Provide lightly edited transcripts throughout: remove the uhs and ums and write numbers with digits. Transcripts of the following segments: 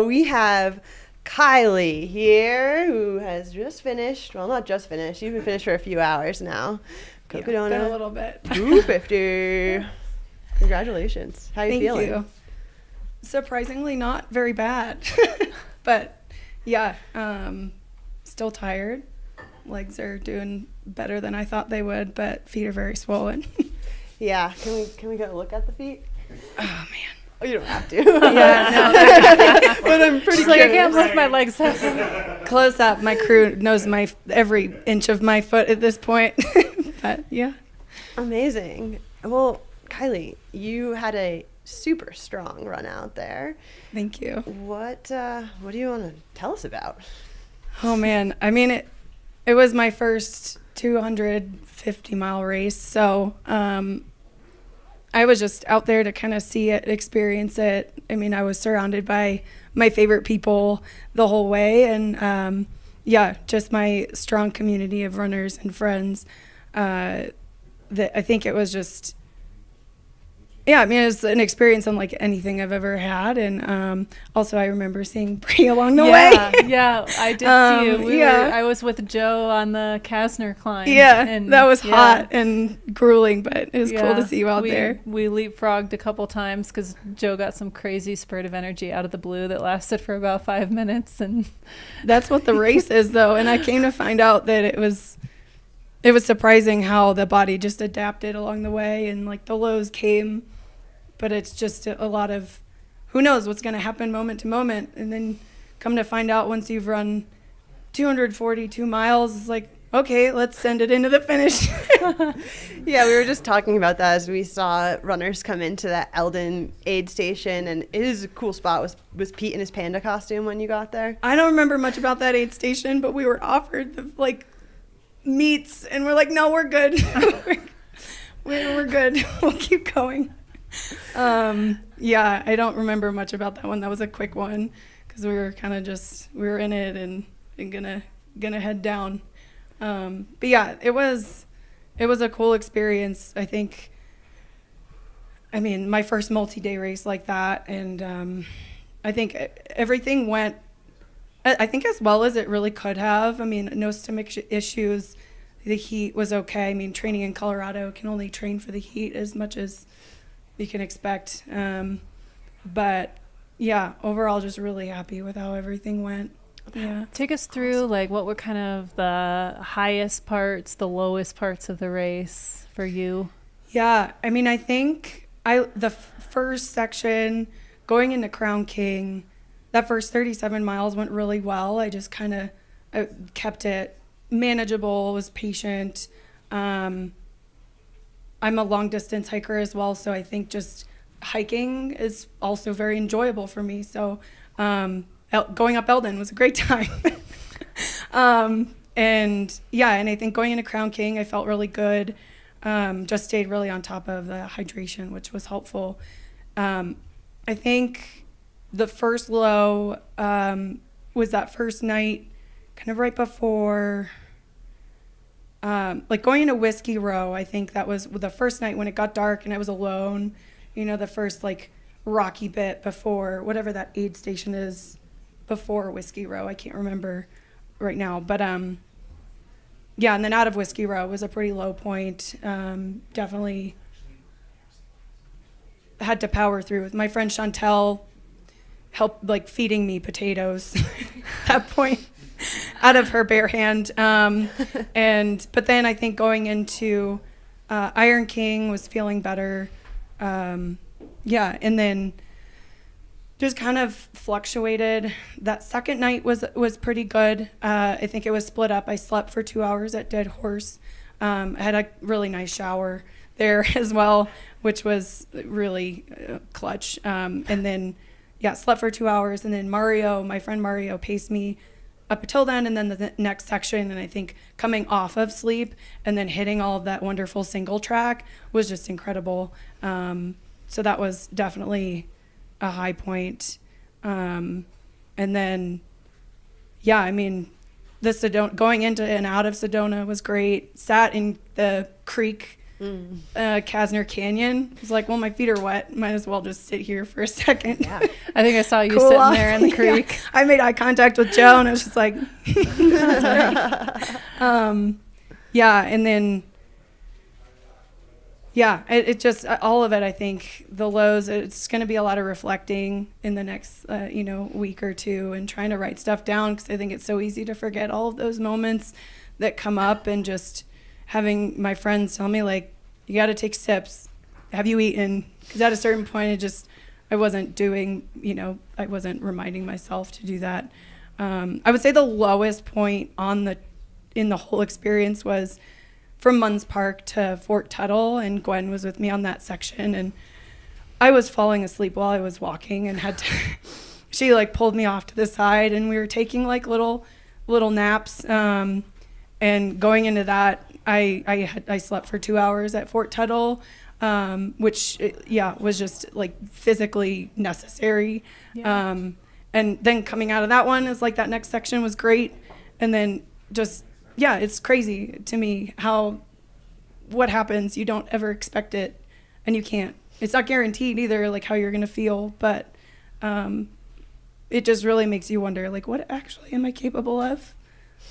We have Kylee here, who has just finished. Well, not just finished. You've been finished for a few hours now. Cocodona. Been a little bit. 250. Congratulations. How are you feeling? Thank you. Surprisingly not very bad. But yeah, still tired. Legs are doing better than I thought they would, but feet are very swollen. Yeah. Can we go look at the feet? Oh man. Oh, you don't have to. Yeah, no. But I'm pretty She's like, I curious. can't lift my legs up. Close up. My crew knows every inch of my foot at this point. But yeah. Amazing. Well, Kylee, you had a super strong run out there. Thank you. What do you want to tell us about? Oh man. I mean, it was my first 250-mile race, so I was just out there to kind of see it, experience it. I mean, I was surrounded by my favorite people the whole way, and yeah, just my strong community of runners and friends. That I think it was just, yeah, I mean, it was an experience unlike anything I've ever had. And also, I remember seeing Bree along the way. Yeah, I did see you. I was with Joe on the Kasner climb. Yeah, and that was hot and grueling, but it was cool to see you out we, there. We leapfrogged a couple times because Joe got some crazy spurt of energy out of the blue that lasted for about 5 minutes. And that's what the race is, though. And I came to find out that it was surprising how the body just adapted along the way, and like the lows came, but it's just a lot of who knows what's going to happen moment to moment. And then come to find out once you've run 242 miles, it's like, okay, let's send it into the finish. Yeah, we were just talking about that as we saw runners come into that Eldon aid station, and it is a cool spot. Was Pete in his panda costume when you got there? I don't remember much about that aid station, but we were offered the meats, and we're like, no, we're good. we're good. We'll keep going. Yeah, I don't remember much about that one. That was a quick one because we were kind of we were in it and gonna head down. But yeah, it was a cool experience. I think, I mean, my first multi-day race like that, and I think everything went, I think, as well as it really could have. I mean, no stomach issues. The heat was okay. I mean, training in Colorado can only train for the heat as much as you can expect. But yeah, overall, just really happy with how everything went. Yeah. Take us through what were kind of the highest parts, the lowest parts of the race for you? Yeah, I mean, I think the first section going into Crown King, that first 37 miles went really well. I just kind of kept it manageable, was patient. I'm a long distance hiker as well, so I think just hiking is also very enjoyable for me. So going up Eldon was a great time. And yeah, and I think going into Crown King, I felt really good. Just stayed really on top of the hydration, which was helpful. I think the first low was that first night, kind of right before, going into Whiskey Row. I think that was the first night when it got dark and I was alone. The first rocky bit before whatever that aid station is before Whiskey Row. I can't remember right now, but yeah. And then out of Whiskey Row was a pretty low point. Definitely had to power through. My friend Chantel helped feeding me potatoes at that point out of her bare hand. But then I think going into Iron King was feeling better. Yeah, and then just kind of fluctuated. That second night was pretty good. I think it was split up. I slept for 2 hours at Dead Horse. I had a really nice shower there as well, which was really clutch. And then, yeah, slept for 2 hours. And then my friend Mario paced me up until then, and then the next section. And I think coming off of sleep and then hitting all of that wonderful single track was just incredible. So that was definitely a high point. And then, yeah, I mean, the Sedona, going into and out of Sedona was great. Sat in the creek Kasner Canyon. I was like, well, my feet are wet. Might as well just sit here for a second. Yeah. I think I saw you Cool sitting off. there in the creek. Yeah. I made eye contact with Joe, and I was just like, yeah. And then, yeah, it just, all of it, I think, the lows, it's going to be a lot of reflecting in the next, week or two and trying to write stuff down, because I think it's so easy to forget all of those moments that come up, and just having my friends tell me, like, you got to take sips. Have you eaten? Because at a certain point, I wasn't doing, I wasn't reminding myself to do that. I would say the lowest point in the whole experience was from Munns Park to Fort Tuttle, and Gwen was with me on that section, and I was falling asleep while I was walking, and she like pulled me off to the side, and we were taking like little naps, and going into that, I slept for 2 hours at Fort Tuttle, which was just like physically necessary. Yeah. And then coming out of that one is like, that next section was great. And then just, it's crazy to me what happens. You don't ever expect it, and you can't. It's not guaranteed either, like how you're going to feel, but it just really makes you wonder, like, what actually am I capable of?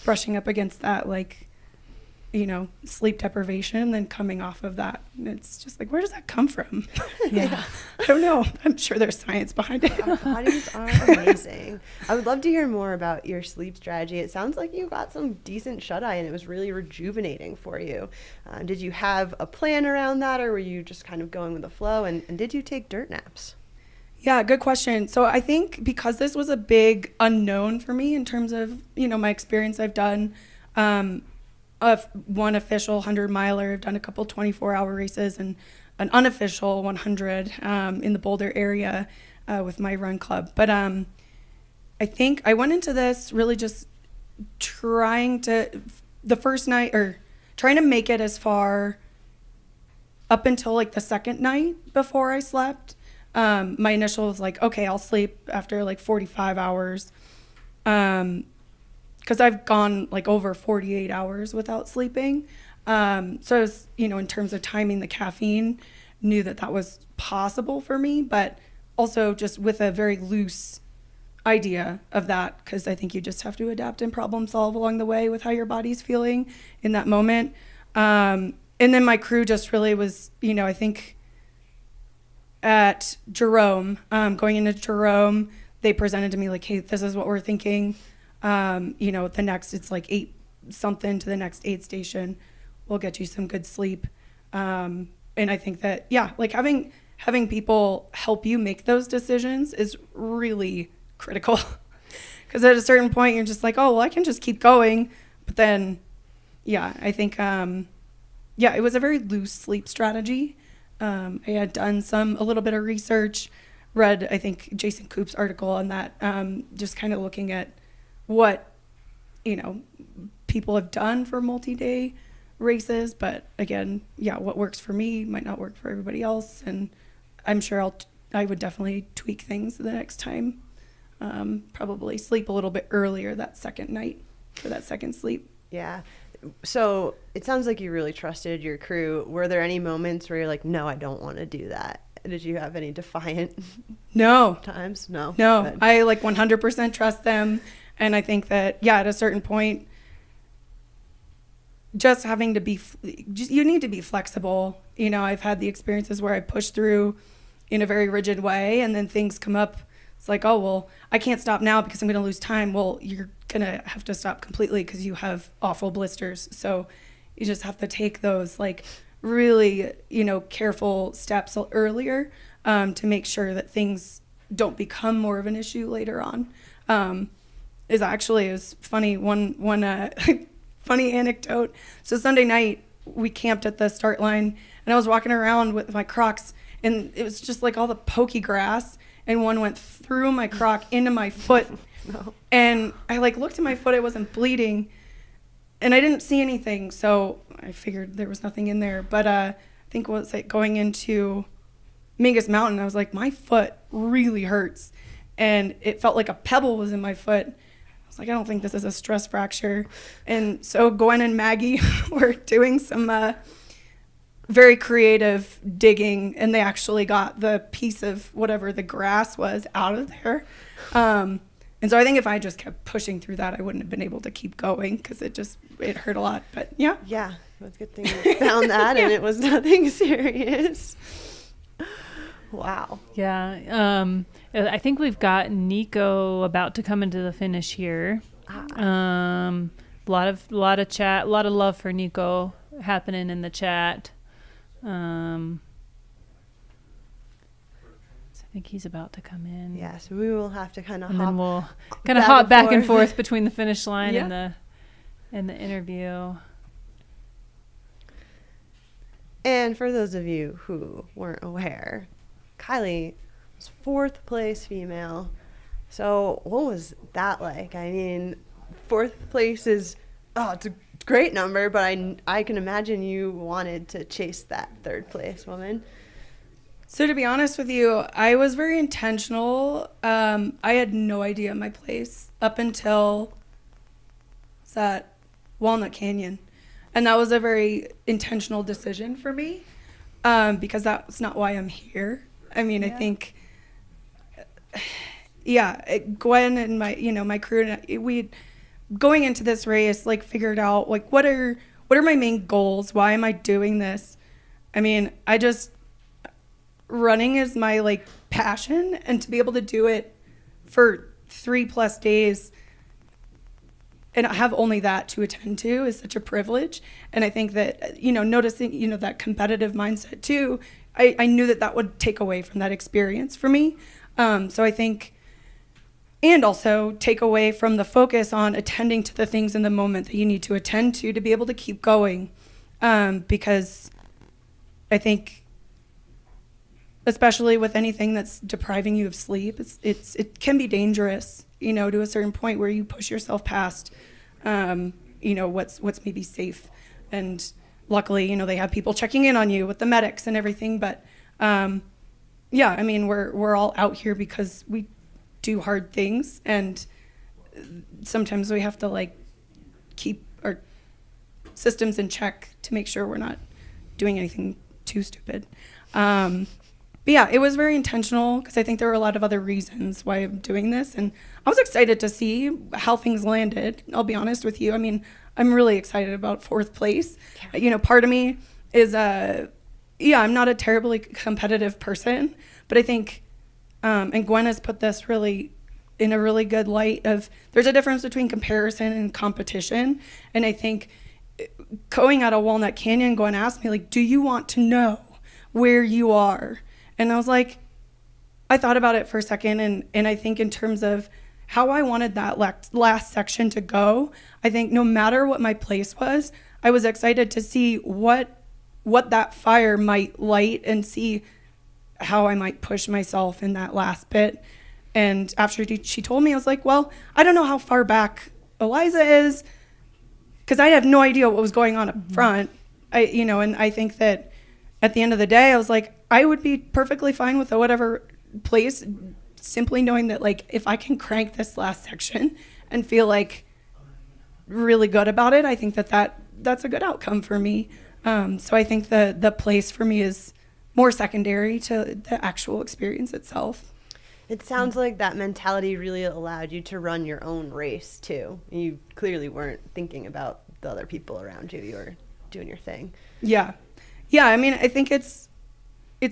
Brushing up against that, like, sleep deprivation, then coming off of that. And it's just like, where does that come from? Yeah. I don't know. I'm sure there's science behind it. Our bodies are amazing. I would love to hear more about your sleep strategy. It sounds like you got some decent shut-eye, and it was really rejuvenating for you. Did you have a plan around that, or were you just kind of going with the flow? And did you take dirt naps? Yeah, good question. So I think because this was a big unknown for me in terms of, my experience, I've done one official 100 miler. I've done a couple 24-hour races and an unofficial 100 in the Boulder area with my run club. But I think I went into this really just trying to make it as far up until like the second night before I slept. My initial was like, okay, I'll sleep after like 45 hours. Because I've gone like over 48 hours without sleeping. So I was, in terms of timing the caffeine, knew that was possible for me, but also just with a very loose idea of that, because I think you just have to adapt and problem solve along the way with how your body's feeling in that moment. And then my crew just really was, I think at Jerome, going into Jerome, they presented to me like, hey, this is what we're thinking. The next, it's like 8 something to the next aid station will get you some good sleep. And I think that, like having people help you make those decisions is really critical. Because at a certain point, you're just like, oh, well, I can just keep going. But then, I think, it was a very loose sleep strategy. I had done a little bit of research, read, I think, Jason Koop's article on that, just kind of looking at what, people have done for multi-day races. But again, what works for me might not work for everybody else. And I'm sure I would definitely tweak things the next time. Probably sleep a little bit earlier that second night for that second sleep. Yeah. So it sounds like you really trusted your crew. Were there any moments where you're like, no, I don't want to do that? Did you have any defiant times? No. Good. I like 100% trust them. And I think that, at a certain point, just having to you need to be flexible. I've had the experiences where I push through in a very rigid way, and then things come up. It's like, oh, well, I can't stop now because I'm going to lose time. Well, you're going to have to stop completely because you have awful blisters. So you just have to take those like really, careful steps earlier to make sure that things don't become more of an issue later on. Is funny. One funny anecdote. So Sunday night we camped at the start line, and I was walking around with my Crocs, and it was just like all the pokey grass, and one went through my Croc into my foot. No. And I like looked at my foot, it wasn't bleeding, and I didn't see anything, so I figured there was nothing in there. But I think it was like going into Mingus Mountain, I was like, my foot really hurts, and it felt like a pebble was in my foot. I was like, I don't think this is a stress fracture. And so Gwen and Maggie were doing some very creative digging, and they actually got the piece of whatever the grass was out of there. And so I think if I just kept pushing through that, I wouldn't have been able to keep going because it hurt a lot. But yeah. Yeah, that's a good thing you found that and it was nothing serious. Wow. Yeah. I think we've got Nico about to come into the finish here. A lot of chat, a lot of love for Nico happening in the chat. I think he's about to come in. Yeah, so we will have to kind of then we'll kind of hop back and forth between the finish line and the interview. And for those of you who weren't aware, Kylee was 4th place female. So what was that like? I mean, 4th place is, it's a great number, but I can imagine you wanted to chase that 3rd place woman. So to be honest with you, I was very intentional. I had no idea my place up until that Walnut Canyon. And that was a very intentional decision for me because that's not why I'm here. I mean, I think, Gwen and my crew, we going into this race, like figured out like what are my main goals? Why am I doing this? I mean, running is my like passion, and to be able to do it for 3+ days and have only that to attend to is such a privilege. And I think that, noticing, that competitive mindset too, I knew that would take away from that experience for me. So I think, and also take away from the focus on attending to the things in the moment that you need to attend to be able to keep going. Because I think, especially with anything that's depriving you of sleep, it can be dangerous, to a certain point where you push yourself past, what's maybe safe. And luckily, they have people checking in on you with the medics and everything. But I mean, we're all out here because we do hard things, and sometimes we have to like keep our systems in check to make sure we're not doing anything too stupid. But yeah, it was very intentional because I think there were a lot of other reasons why I'm doing this. And I was excited to see how things landed. I'll be honest with you. I mean, I'm really excited about 4th place. Yeah. Part of me is, I'm not a terribly competitive person, but I think, and Gwen has put this really in a really good light of there's a difference between comparison and competition. And I think going out of Walnut Canyon, Gwen asked me, like, do you want to know where you are? And I was like, I thought about it for a second, and I think in terms of how I wanted that last section to go, I think no matter what my place was, I was excited to see what that fire might light and see how I might push myself in that last bit. And after she told me, I was like, well, I don't know how far back Eliza is because I have no idea what was going on up front. And I think that at the end of the day, I was like, I would be perfectly fine with whatever place, simply knowing that like if I can crank this last section and feel like really good about it, I think that's a good outcome for me. So I think the place for me is more secondary to the actual experience itself. It sounds like that mentality really allowed you to run your own race too. You clearly weren't thinking about the other people around you. You were doing your thing. Yeah. I mean, I think it's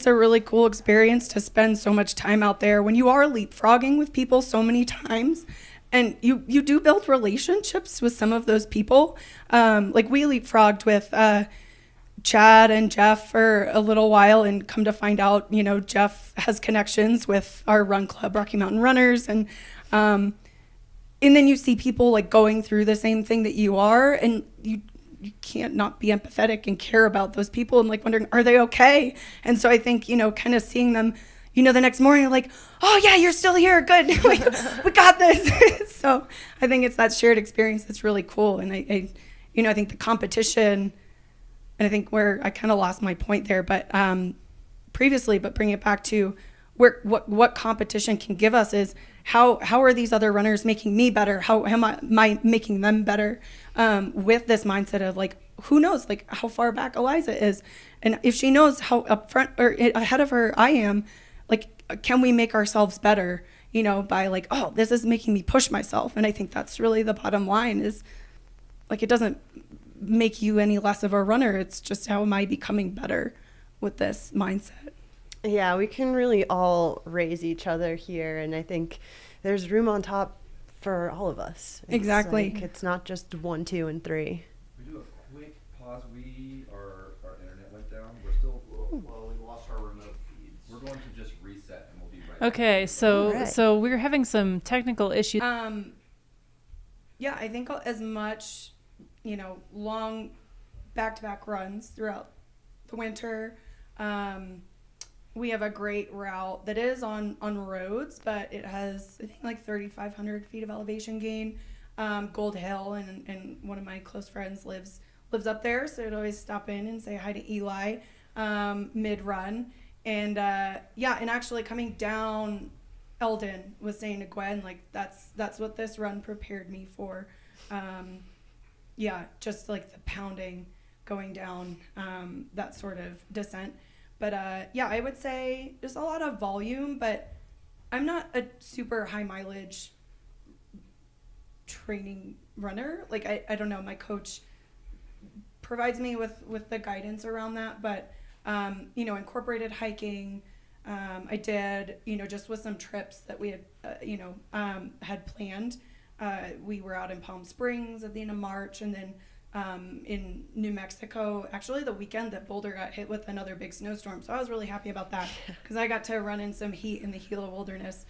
a really cool experience to spend so much time out there when you are leapfrogging with people so many times, and you do build relationships with some of those people. Like we leapfrogged with Chad and Jeff for a little while, and come to find out, Jeff has connections with our run club, Rocky Mountain Runners, and then you see people like going through the same thing that you are, and you can't not be empathetic and care about those people and like wondering, are they okay? And so I think, kind of seeing them, the next morning, you're like, oh yeah, you're still here. Good. Like, we got this. So I think it's that shared experience that's really cool. And I think the competition, and I think where I kind of lost my point there, but previously, but bring it back to what competition can give us is how are these other runners making me better? How am I making them better with this mindset of like, who knows, like, how far back Eliza is. And if she knows how up front or ahead of her I am, like, can we make ourselves better, you know, by like, oh, this is making me push myself. And I think that's really the bottom line is, like, it doesn't make you any less of a runner. It's just, how am I becoming better with this mindset? Yeah, we can really all raise each other here. And I think there's room on top for all of us. Exactly. Like, it's not just 1, 2, and 3. We do a quick pause. Our internet went down. We're still, well, we lost our remote feeds. We're going to just reset and we'll be right back. Okay, so Alright. so we're having some technical issues. Yeah, I think as much, you know, long back-to-back runs throughout the winter. We have a great route that is on roads, but it has, I think, like 3,500 feet of elevation gain. Gold Hill, and one of my close friends lives up there, so I'd always stop in and say hi to Eli mid-run. And and actually coming down Eldon was saying to Gwen, like, that's what this run prepared me for. Just like the pounding going down that sort of descent. But I would say there's a lot of volume, but I'm not a super high mileage training runner. Like, I don't know, my coach provides me with the guidance around that, but incorporated hiking. I did, just with some trips that we had, had planned. We were out in Palm Springs at the end of March, and then in New Mexico, actually the weekend that Boulder got hit with another big snowstorm. So I was really happy about that because I got to run in some heat in the Gila Wilderness,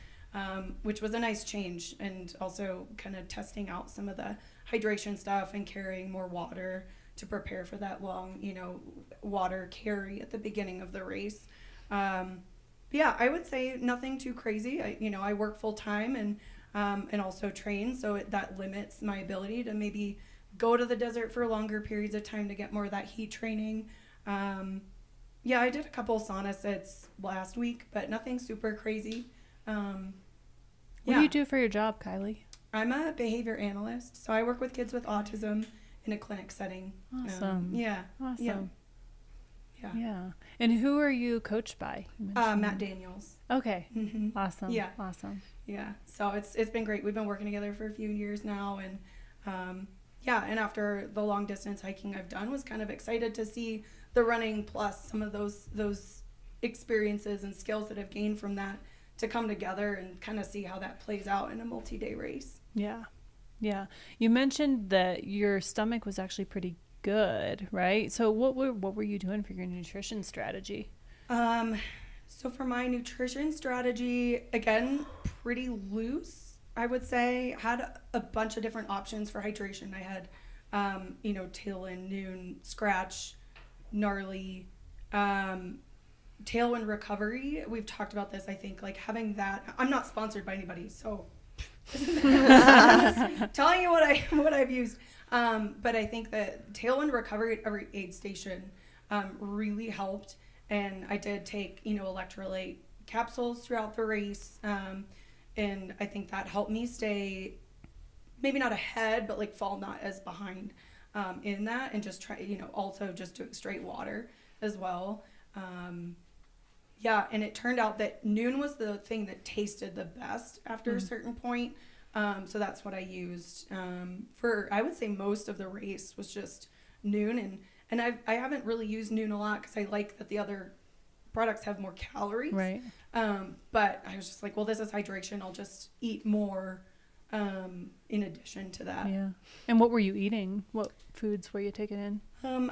which was a nice change, and also kind of testing out some of the hydration stuff and carrying more water to prepare for that long, water carry at the beginning of the race. I would say nothing too crazy. I work full time and also train, so that limits my ability to maybe go to the desert for longer periods of time to get more of that heat training. I did a couple sauna sits last week, but nothing super crazy. What do you do for your job, Kylee? I'm a behavior analyst, so I work with kids with autism in a clinic setting. Awesome. Awesome. Yeah. And who are you coached by? Matt Daniels. Okay. Mm-hmm. Awesome. Yeah. Awesome. Yeah. So it's been great. We've been working together for a few years now, and and after the long distance hiking I've done, was kind of excited to see the running plus some of those experiences and skills that I've gained from that to come together and kind of see how that plays out in a multi-day race. Yeah. Yeah. You mentioned that your stomach was actually pretty good, right? So what were you doing for your nutrition strategy? So for my nutrition strategy, again, pretty loose. I would say had a bunch of different options for hydration. I had, Tailwind, Noon, Scratch, Gnarly, Tailwind Recovery. We've talked about this, I think, like having that. I'm not sponsored by anybody, so I'm just telling you what I've used. But I think that Tailwind Recovery at every aid station really helped. And I did take, electrolyte capsules throughout the race. And I think that helped me stay maybe not ahead, but like fall not as behind in that, and just try, also just doing straight water as well. And it turned out that Noon was the thing that tasted the best after a certain point. So that's what I used for, I would say most of the race was just Noon. And I haven't really used Noon a lot because I like that the other products have more calories. Right. But I was just like, well, this is hydration. I'll just eat more in addition to that. Yeah. And what were you eating? What foods were you taking in?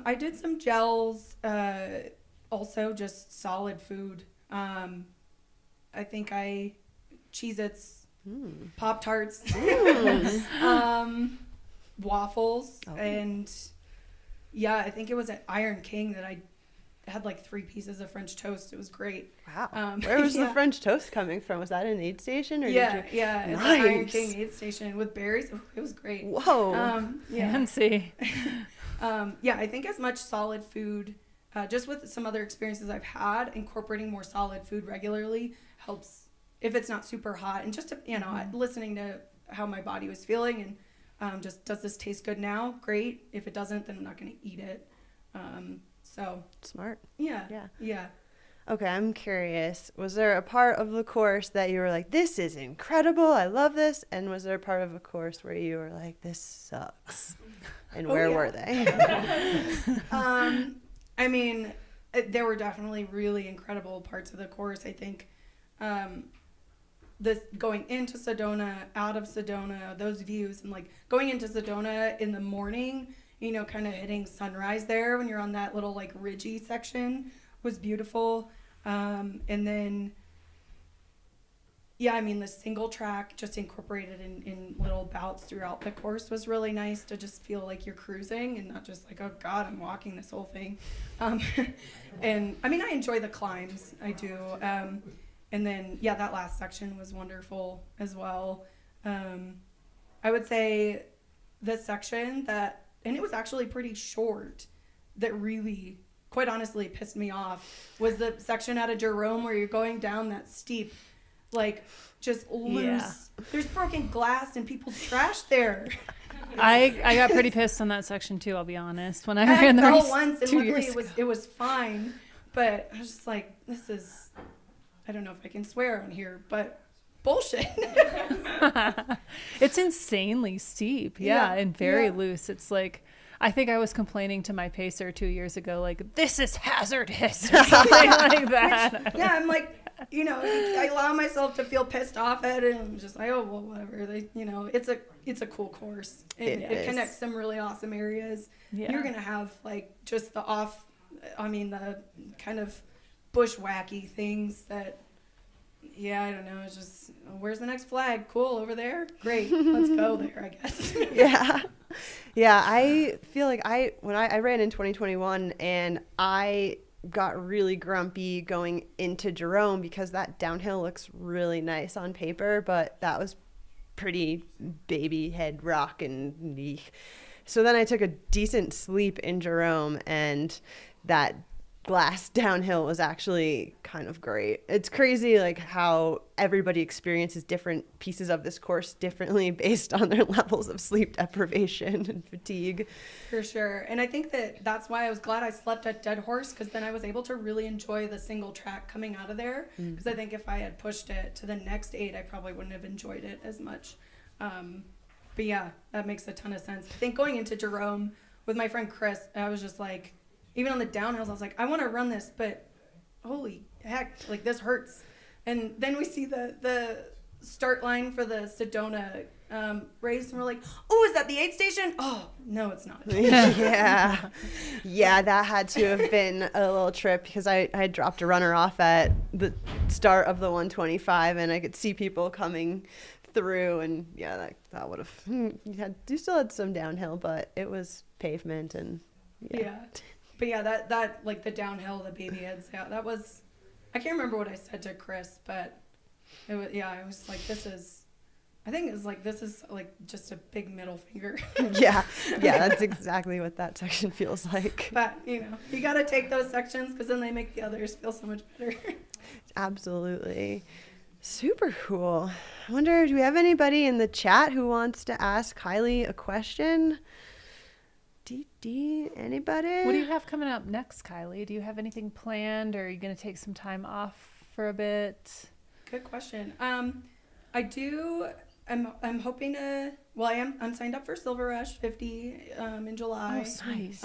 I did some gels, also just solid food. I think Cheez-Its, Pop-Tarts, waffles, and I think it was at Iron King that I had like 3 pieces of French toast. It was great. Wow. Where was the French toast coming from? Was that an aid station? Or at the Iron Nice. King aid station with berries. Ooh, it was great. Whoa. Fancy. I think as much solid food, just with some other experiences I've had, incorporating more solid food regularly helps if it's not super hot, and just to, listening to how my body was feeling, Just, does this taste good now? Great. If it doesn't, then I'm not going to eat it. So Smart. yeah. Okay, I'm curious. Was there a part of the course that you were like, this is incredible, I love this? And was there a part of the course where you were like, this sucks? And where were they? I mean, there were definitely really incredible parts of the course. I think this going into Sedona, out of Sedona, those views, and like going into Sedona in the morning, you know, kind of hitting sunrise there when you're on that little like ridgy section was beautiful. And then, yeah, I mean, the single track just incorporated in little bouts throughout the course was really nice to just feel like you're cruising and not just like, oh God, I'm walking this whole thing. And I mean, I enjoy the climbs, I do. And then, yeah, that last section was wonderful as well. I would say the section that, and it was actually pretty short, that really, quite honestly, pissed me off was the section out of Jerome where you're going down that steep, like, just loose. Yeah. There's broken glass and people's trash there. I got pretty pissed on that section too, I'll be honest. When I ran the race once, and 2 luckily years it was fine, but I was just like, this is, I don't know if I can swear on here, but bullshit. It's insanely steep, and very loose. It's like, I think I was complaining to my pacer 2 years ago, like, this is hazardous or something like that. Which, I'm like, you know, I allow myself to feel pissed off at it, and I'm just like, oh, well, whatever. They, you know, it's a cool course. It connects some really awesome areas. Yeah. You're gonna have like just the kind of bushwhacky things that. Yeah, I don't know. It's just, where's the next flag? Cool, over there? Great. Let's go there, I guess. Yeah, I feel like when I ran in 2021 and I got really grumpy going into Jerome because that downhill looks really nice on paper, but that was pretty baby head rock and eek. So then I took a decent sleep in Jerome, and that glass downhill was actually kind of great. It's crazy like how everybody experiences different pieces of this course differently based on their levels of sleep deprivation and fatigue. For sure. And I think that's why I was glad I slept at Dead Horse, because then I was able to really enjoy the single track coming out of there, because I think if I had pushed it to the next 8, I probably wouldn't have enjoyed it as much. But yeah, that makes a ton of sense. I think going into Jerome with my friend Chris, I was just like, even on the downhills, I was like, I want to run this, but holy heck, like this hurts. And then we see the start line for the Sedona race, and we're like, oh, is that the aid station? Oh, no, it's not. Yeah, that had to have been a little trip, because I had dropped a runner off at the start of the 125, and I could see people coming through, and yeah, that would have, you still had some downhill, but it was pavement, and yeah. But yeah, that like the downhill, the baby heads, that was, I can't remember what I said to Chris, but it was, I was like, this is like just a big middle finger. Yeah, that's exactly what that section feels like. But, you know, you got to take those sections, because then they make the others feel so much better. Absolutely. Super cool. I wonder, do we have anybody in the chat who wants to ask Kylee a question? Anybody? What do you have coming up next, Kylee? Do you have anything planned, or are you going to take some time off for a bit? Good question. I do. I'm hoping to. Well, I'm signed up for Silver Rush 50 in July. Oh, nice.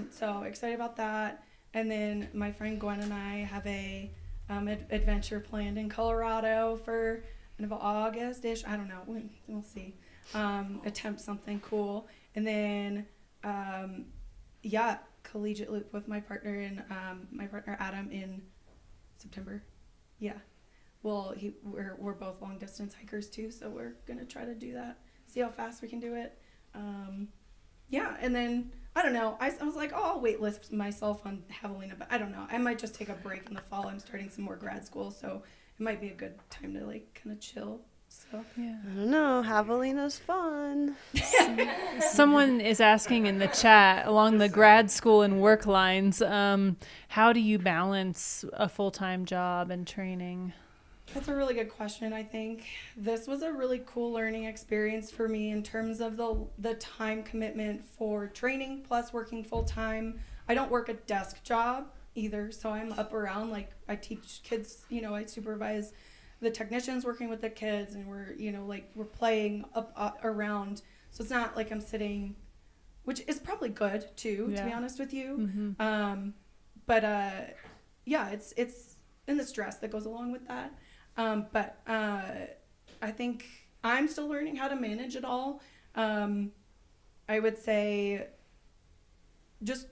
So excited about that. And then my friend Gwen and I have a adventure planned in Colorado for kind of August-ish. I don't know. We'll see. Attempt something cool, and then. Collegiate loop with my partner and my partner Adam in September. Yeah. Well, we're both long distance hikers too, so we're gonna try to do that. See how fast we can do it. And then I don't know. I was like, oh, I'll weight lift myself on javelina, but I don't know. I might just take a break in the fall. I'm starting some more grad school, so it might be a good time to like kind of chill. So yeah, I don't know. Javelina's fun. Someone is asking in the chat along the grad school and work lines, how do you balance a full-time job and training? That's a really good question. I think this was a really cool learning experience for me in terms of the time commitment for training plus working full time. I don't work a desk job either, so I'm up around, like I teach kids, I supervise the technicians working with the kids, and we're playing up around. So it's not like I'm sitting, which is probably good too, to be honest with you. Mm-hmm. But it's in the stress that goes along with that. But I think I'm still learning how to manage it all. I would say just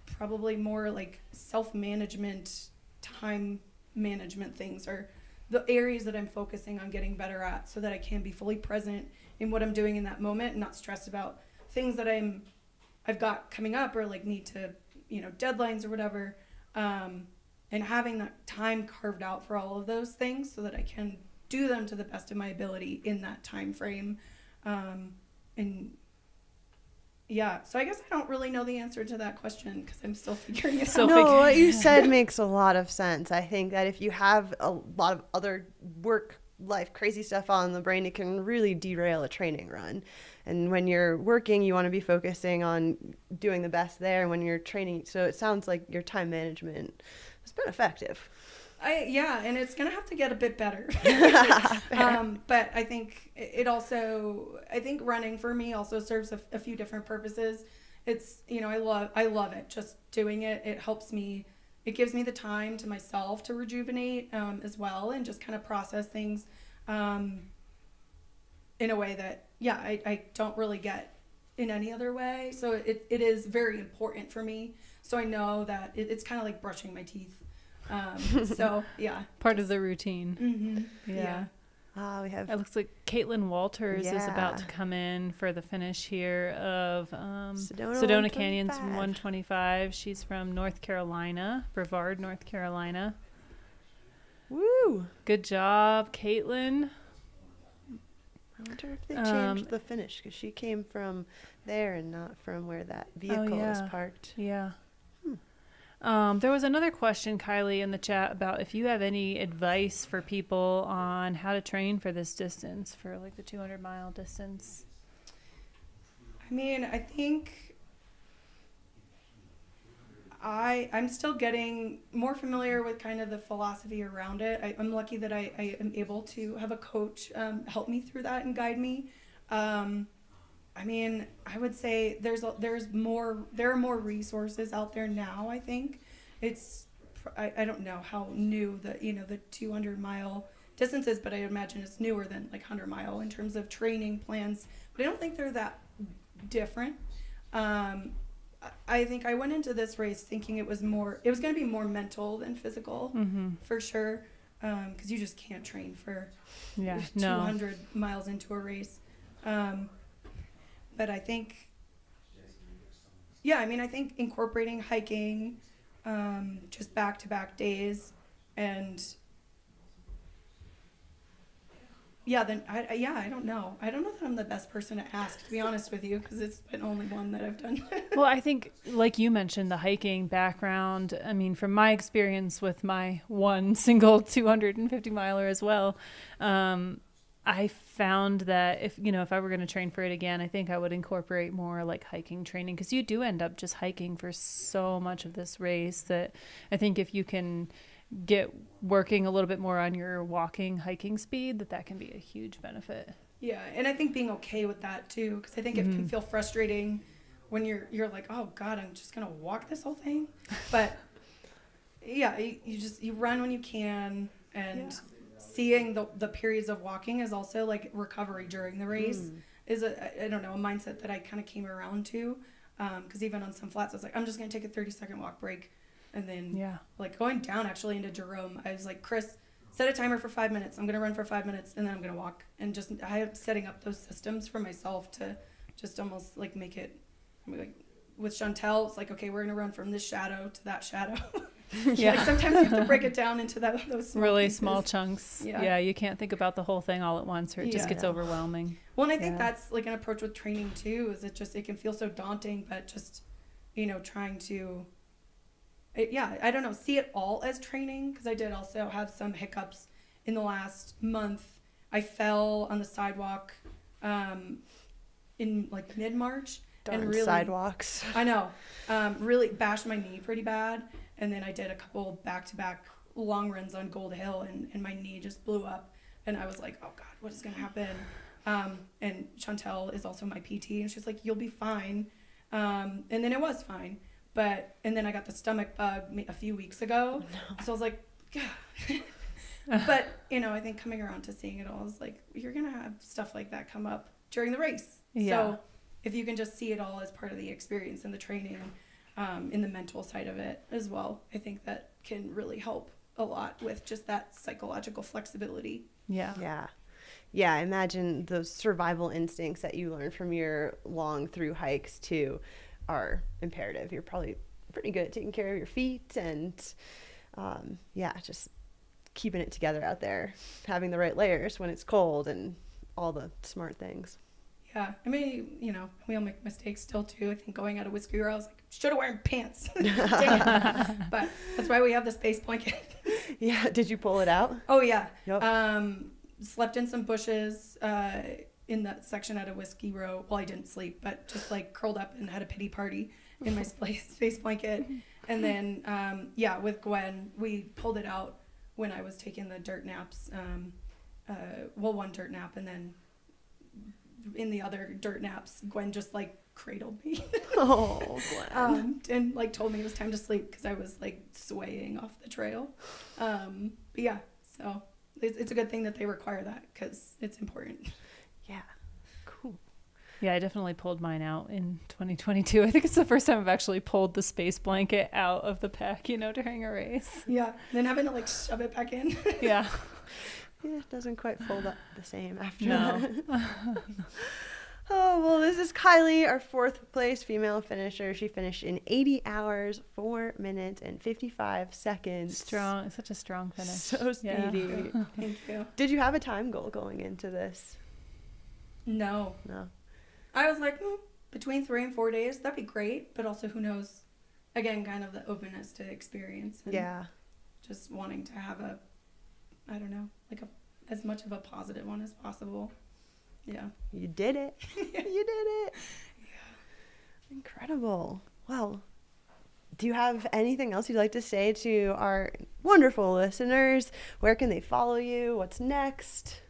probably more like self-management, time management things are the areas that I'm focusing on getting better at, so that I can be fully present in what I'm doing in that moment and not stressed about things that I've got coming up, or like need to, deadlines or whatever. And having that time carved out for all of those things so that I can do them to the best of my ability in that time frame. So I guess I don't really know the answer to that question because I'm still figuring it out. No, what you said makes a lot of sense. I think that if you have a lot of other work life crazy stuff on the brain, it can really derail a training run. And when you're working, you want to be focusing on doing the best there. And when you're training, so it sounds like your time management has been effective. And it's going to have to get a bit better. But I think I think running for me also serves a few different purposes. It's, I love it. Just doing it. It helps me. It gives me the time to myself to rejuvenate as well, and just kind of process things in a way that, I don't really get in any other way. So it is very important for me. So I know that it's kind of like brushing my teeth. Part of the routine. Mm-hmm. Yeah. We have. It looks like Caitlin Walters is about to come in for the finish here of Sedona Canyons 125. She's from North Carolina, Brevard, North Carolina. Woo! Good job, Caitlin. I wonder if they changed the finish, because she came from there and not from where that vehicle is parked. Yeah. There was another question, Kylee, in the chat about if you have any advice for people on how to train for this distance, for like the 200-mile distance. I mean, I think I'm still getting more familiar with kind of the philosophy around it. I'm lucky that I am able to have a coach help me through that and guide me. I mean, I would say there are more resources out there now. I think I don't know how new the 200-mile distance is, but I imagine it's newer than like 100-mile in terms of training plans. But I don't think they're that different. I think I went into this race thinking it was going to be more mental than physical, for sure, because you just can't train for 200 miles into a race. But I think, I think incorporating hiking, just back-to-back days, and I don't know. I don't know that I'm the best person to ask, to be honest with you, because it's been only one that I've done. Well, I think, like you mentioned, the hiking background, I mean, from my experience with my one single 250-miler as well, I found that if I were going to train for it again, I think I would incorporate more like hiking training, because you do end up just hiking for so much of this race that I think if you can get working a little bit more on your hiking speed, that can be a huge benefit. Yeah, and I think being okay with that too, because I think it can feel frustrating when you're like, oh God, I'm just gonna walk this whole thing. But you run when you can, and seeing the periods of walking is also like recovery during the race is a mindset that I kind of came around to, because even on some flats I was like, I'm just gonna take a 30-second walk break. And then, like going down actually into Jerome, I was like, Chris, set a timer for 5 minutes. I'm going to run for 5 minutes, and then I'm going to walk. And I am setting up those systems for myself to just almost like make it, like with Chantel, it's like, okay, we're going to run from this shadow to that shadow. Like sometimes you have to break it down into those small really pieces. small chunks. Yeah, you can't think about the whole thing all at once, or it just gets overwhelming. Well, and I think that's like an approach with training too, is it can feel so daunting, but just, trying to... I don't know, see it all as training, because I did also have some hiccups in the last month, I fell on the sidewalk in like mid-March. Darn and really, sidewalks. I know. Really bashed my knee pretty bad. And then I did a couple back-to-back long runs on Gold Hill, and my knee just blew up. And I was like, oh, God, what is going to happen? And Chantel is also my PT, and she's like, you'll be fine. And then it was fine. And then I got the stomach bug a few weeks ago. So I was like, God. But, I think coming around to seeing it all is like, you're going to have stuff like that come up during the race. Yeah. So if you can just see it all as part of the experience and the training, in the mental side of it as well, I think that can really help a lot with just that psychological flexibility. Yeah. Yeah. Yeah, I imagine those survival instincts that you learn from your long through hikes too are imperative. You're probably pretty good at taking care of your feet and just keeping it together out there, having the right layers when it's cold and all the smart things. Yeah, I mean, we all make mistakes still too. I think going out of Whiskey Row, I was like, should have worn pants. Dang it. But that's why we have the space blanket. Yeah, did you pull it out? Oh yeah. Yep. Slept in some bushes in that section out of Whiskey Row. Well, I didn't sleep, but just like curled up and had a pity party in my space blanket. And then, with Gwen, we pulled it out when I was taking the dirt naps. One dirt nap, and then in the other dirt naps, Gwen just like cradled me. Oh, Gwen. And like told me it was time to sleep because I was like swaying off the trail. But yeah, so it's a good thing that they require that because it's important. Yeah, cool. Yeah, I definitely pulled mine out in 2022. I think it's the first time I've actually pulled the space blanket out of the pack, during a race. Yeah, then having to like shove it back in. Yeah. Yeah, it doesn't quite fold up the same after. No. Oh, well, this is Kylee, our 4th place female finisher. She finished in 80 hours, 4 minutes, and 55 seconds. Strong, such a strong finish. So speedy. Yeah. Thank you. Did you have a time goal going into this? No. I was like, between 3 and 4 days, that'd be great. But also, who knows? Again, kind of the openness to experience. And Yeah. just wanting to have as much of a positive one as possible. Yeah. You did it. You did it. Yeah. Incredible. Well, do you have anything else you'd like to say to our wonderful listeners? Where can they follow you? What's next?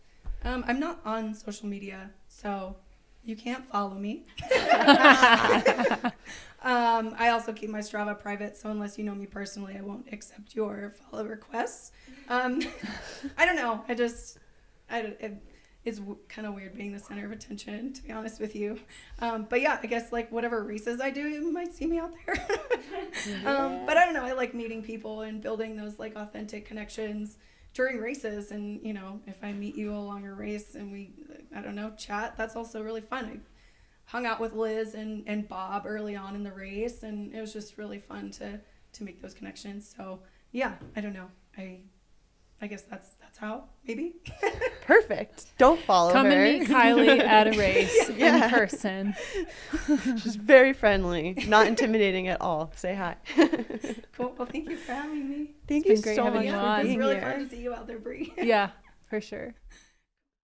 I'm not on social media, so you can't follow me. I also keep my Strava private, so unless you know me personally, I won't accept your follow requests. I don't know. It's kind of weird being the center of attention, to be honest with you. But yeah, I guess like whatever races I do, you might see me out there. But I don't know. I like meeting people and building those like authentic connections during races. And, if I meet you along a race and we, chat, that's also really fun. I hung out with Liz and Bob early on in the race, and it was just really fun to make those connections. So yeah, I don't know. I guess that's how, maybe. Perfect. Don't follow Come her. and meet Kylee at a race Yeah. in person. She's very friendly, not intimidating at all. Say hi. Cool. Well, thank you for having me. Thank It's you been great so having much you for on. It's being really here. fun to see you out there, Bree. Yeah, for sure.